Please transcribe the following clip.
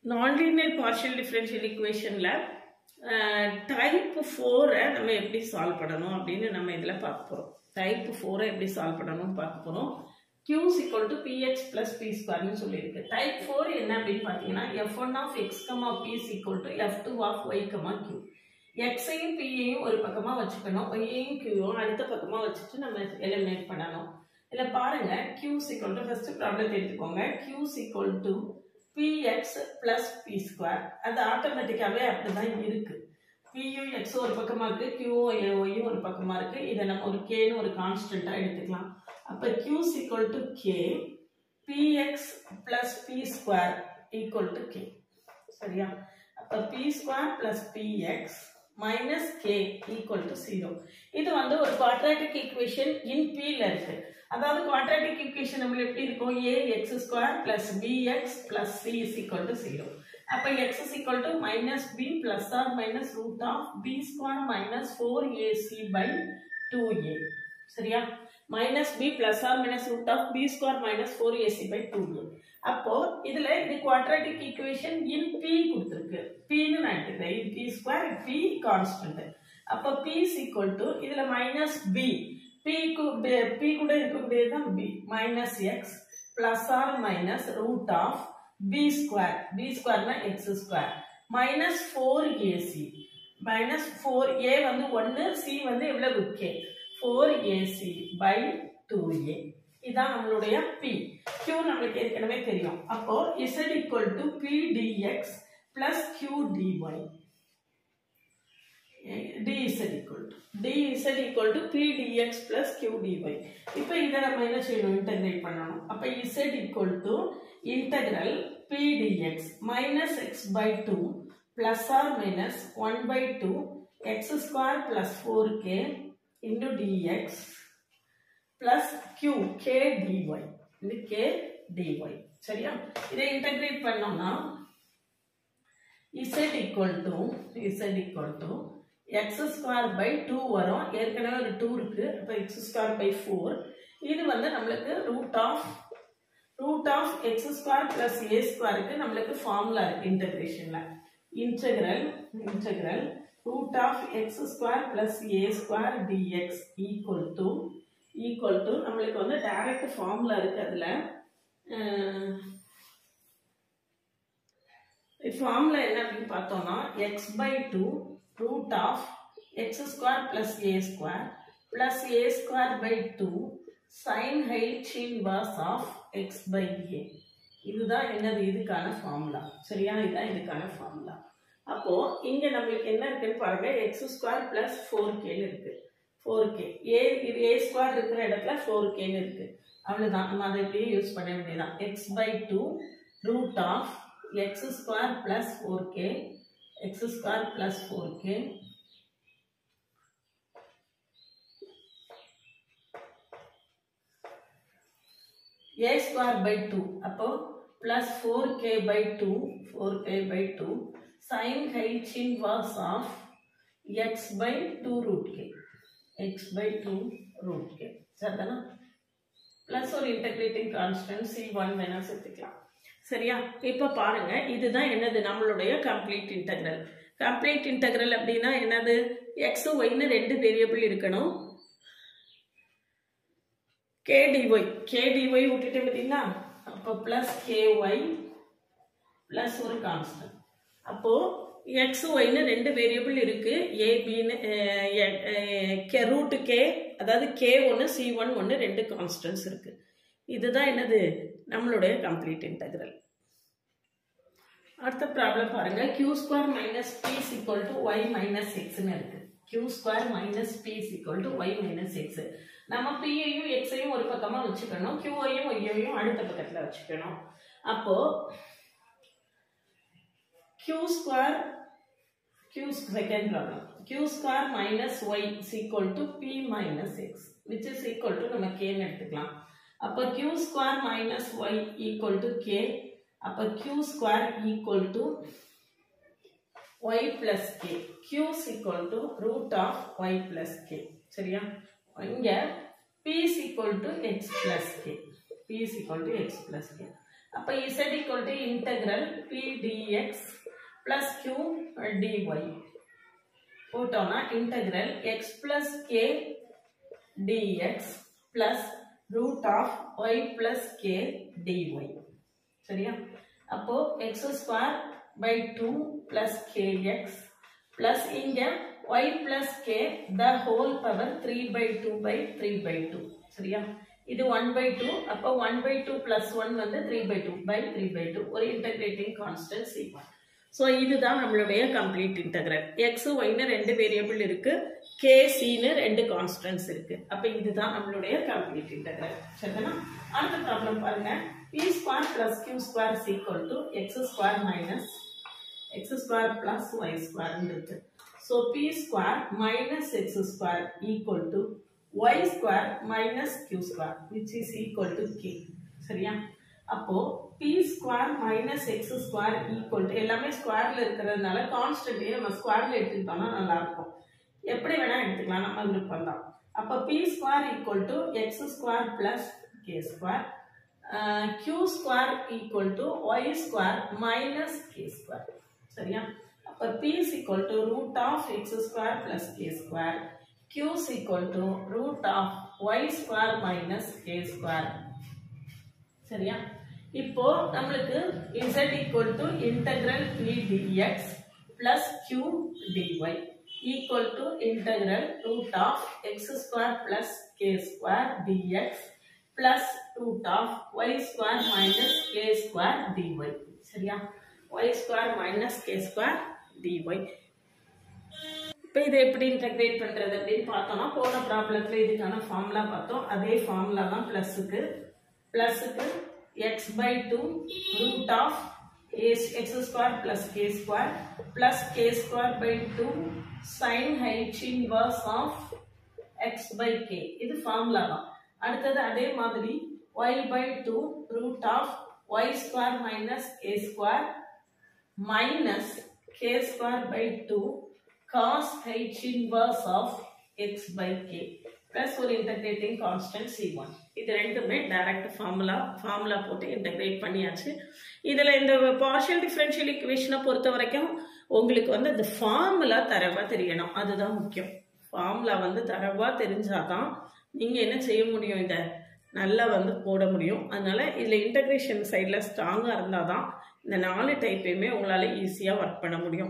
non-linear partial differential equationல type 4 நம்ம எப்படி solve பண்ணணும் அப்படின்னு நம்ம இதுல பார்க்க போறோம். டைப் 4 எப்படி சால்வ் பண்ணணும் பார்க்க போறோம். q is equal to px plus p square னு சொல்லிருக்கு. டைப் 4 என்ன அப்படின்னு பாத்தீங்கன்னா f1 of x, p is equal to f2 of y, q. x ஐயும் p ஐயும் ஒரு பக்கமா வச்சுக்கணும், y ஐயும் q ஐயும் அடுத்த பக்கமா வச்சுட்டு நம்ம எலிமினேட் பண்ணணும். இல்ல பாருங்க, q is equal to first problem எடுத்துக்கோங்க. q is equal to px plus p square. அது ஆட்டோமேட்டிக்காவே அப்படிதான் இருக்கு. p யும் x ஒரு பக்கமா இருக்கு, q y யும் ஒரு பக்கமா இருக்கு. இத நம்ம ஒரு k னு ஒரு கான்ஸ்டன்ட்டா எடுத்துக்கலாம். அப்ப q is equal to k, px plus p square equal to k. சரியா? அப்ப p square plus px minus k equal to 0. இது வந்து ஒரு quadratic equation in p ல இருக்கு. அதாவது quadratic equation நம்ம எப்படி இருக்கும்? ax square plus bx plus c is equal to 0. அப்ப x is equal to minus b plus or minus root of b square minus 4ac by 2a. சரியா? minus b plus or minus root of b square minus 4ac by 2a. அப்போ இதுல இது quadratic equation in p கொடுத்திருக்கு. p னு நான் எடுத்துக்கிறேன். இது p square, p constant. அப்ப p is equal to இதுல minus b, p கூட இருக்கக்கூடியது தான் b, minus x plus or minus root of b square னா x square minus 4ac minus 4a வந்து 1, c வந்து எவ்வளவு k, 4ac by 2a. இதான் நம்மளுடைய p. q நமக்கு ஏற்கனவே தெரியும். அப்போ z equal to p dx plus q dy. dz equal to p dx plus q dy. இப்போ இத நம்ம என்ன செய்யணும்? இன்டகிரேட் பண்ணணும். அப்ப z equal to integral p dx minus x by 2 plus or minus 1 by 2 x square plus 4k into dx plus q k dy. இது k dy. சரியா? இதை இன்டகிரேட் பண்ணோம்னா z equal to x square by 2 வரும். ஏற்கனவே ஒரு 2 இருக்கு. அப்ப x square by 4. இது வந்து நம்மளுக்கு root of x square plus a square க்கு நம்மளுக்கு ஃபார்முலா இருக்கு இன்டகிரேஷன்ல. integral root of x square plus a square dx equal to நம்மளுக்கு வந்து டைரக்ட் ஃபார்முலா இருக்கு. அதுல ஃபார்முலா என்ன அப்படின்னு பார்த்தோம்னா x by 2 root of x square plus a square by 2 sin h inverse of x by a. இதுதான் என்னது? இதுக்கான ஃபார்முலா. சரியா? இதுதான் இதுக்கான ஃபார்முலா. அப்போ இங்க நம்மளுக்கு என்ன இருக்குன்னு பாருங்க. x square plus 4k இருக்கு. 4k a square இருக்கிற இடத்துல 4k இருக்கு. அவ்வளவுதான். நம்ம அதை இப்படியே யூஸ் பண்ண வேண்டியதுதான். x by 2 root of x square plus 4k a square by 2 அப்போ plus 4k by 2 sin h inverse of x by 2 root k. சரிதானா? plus ஒரு இன்டகிரேட்டிங் கான்ஸ்டன்ட் c1 வேணா சேர்த்துக்கலாம். சரியா? இப்ப பாருங்க, இதுதான் என்னது? நம்மளுடைய கம்ப்ளீட் இன்டகிரல். கம்ப்ளீட் இன்டகிரல் அப்படின்னா என்னது? x y ன்னு ரெண்டு வேரியபிள் இருக்கணும். k dy விட்டுட்டு பார்த்தீங்களா? அப்போ பிளஸ் ky பிளஸ் ஒரு கான்ஸ்டன்ட். அப்போ x y ன்னு ரெண்டு வேரியபிள் இருக்கு. a b ரூட் k, அதாவது k1 c1 1 ரெண்டு கான்ஸ்டன்ட்ஸ் இருக்கு. இதுதான் என்னது? நம்மளுடைய கம்ப்ளீட் இன்டகிரல். அடுத்த ப்ராப்ளம் பாருங்க. q square minus p is equal to y minus x ன்னு இருக்கு. q square minus p is equal to y minus x. நம்ம p ஐயும் x ஐயும் ஒரு பக்கமா வச்சுக்கணும், q ஐயும் y ஐயும் அடுத்த பக்கத்துல வச்சுக்கணும். அப்போ second problem, q square minus y is equal to p minus x, which is equal to நம்ம k ன்னு எடுத்துக்கலாம். அப்ப q square minus y equal to k. அப்ப q square equal to y plus k. q is equal to root of y plus k. சரியா? இங்க p is equal to x plus k. அப்போ z equal to integral p dx plus q dy போட்டோம்னா integral x plus k dx plus root of y plus k dy. சரியா? அப்போ x square by 2 plus kx plus இங்க y plus k the whole power 3 by 2 by 3 by 2. சரியா? இது 1 by 2 அப்போ 1 by 2 plus 1 வந்து 3 by 2 by 3 by 2 ஒரு integrating constant c1. So இதுதான் நம்மளுடைய கம்ப்ளீட் இன்டெக்ரல். எக்ஸ் ஒய்னு 2 வேரியபிள் இருக்கு, கே சின்னு 2 கான்ஸ்டன்ட்ஸ் இருக்கு. அப்போ இதுதான் நம்மளுடைய கம்ப்ளீட் இன்டெக்ரல். சரிதானா? அடுத்த ப்ராப்ளம் பாருங்க. P square plus q square is equal to x square minus x square plus y square இருக்கு. So p square minus x square equal to y square minus q square which is equal to k. சரியா? அப்போ p square minus x square equal to எல்லாமே ஸ்கொயர்ல இருக்கிறதுனால கான்ஸ்டன்டே நம்ம ஸ்கொயர்ல எடுத்துக்கிட்டோம்னா நல்லா இருக்கும். எப்படி வேணா எடுத்துக்கலாம், நம்ம விருப்பம் தான். அப்போ p square equal to x square plus k square, q square equal to y square minus k square. சரியா? அப்போ p is equal to root of x square plus k square, q is equal to root of y square minus k square. சரியா? இப்போ நம்மளுக்கு z equal to integral p dx plus q dy equal to integral root of x square plus k square dx plus root of y square minus k square dy. சரியா? y square minus k square dy. இப்போ இதை எப்படி integrate பண்றது அப்படின்னு பார்த்தோம்னா, போன ப்ராப்ளத்துல இதுக்கான formula பார்த்தோம். அதே ஃபார்முலா தான் பிளஸுக்கு x by 2 root of x square plus k square plus k square by 2 sin h inverse of x by k. இது ஃபார்முலா தான். அடுத்தது அதே மாதிரி y by 2 root of y square minus k square minus k square by 2 cos h inverse of x by k plus ஒரு integrating constant c1. இது ரெண்டுமே direct formula போட்டு integrate பண்ணியாச்சு. இதில் இந்த பார்ஷியல் டிஃபரன்ஷியல் ஈக்குவேஷனை பொறுத்த வரைக்கும் உங்களுக்கு வந்து இந்த ஃபார்முலா தரவா தெரியணும், அதுதான் முக்கியம். ஃபார்முலா வந்து தரவா தெரிஞ்சாதான் நீங்கள் என்ன செய்ய முடியும், இதை நல்லா வந்து போட முடியும். அதனால இதில் இன்டெகிரேஷன் சைடில் ஸ்ட்ராங்காக இருந்தால் தான் இந்த 4 டைப்பையுமே உங்களால் ஈஸியாக ஒர்க் பண்ண முடியும்.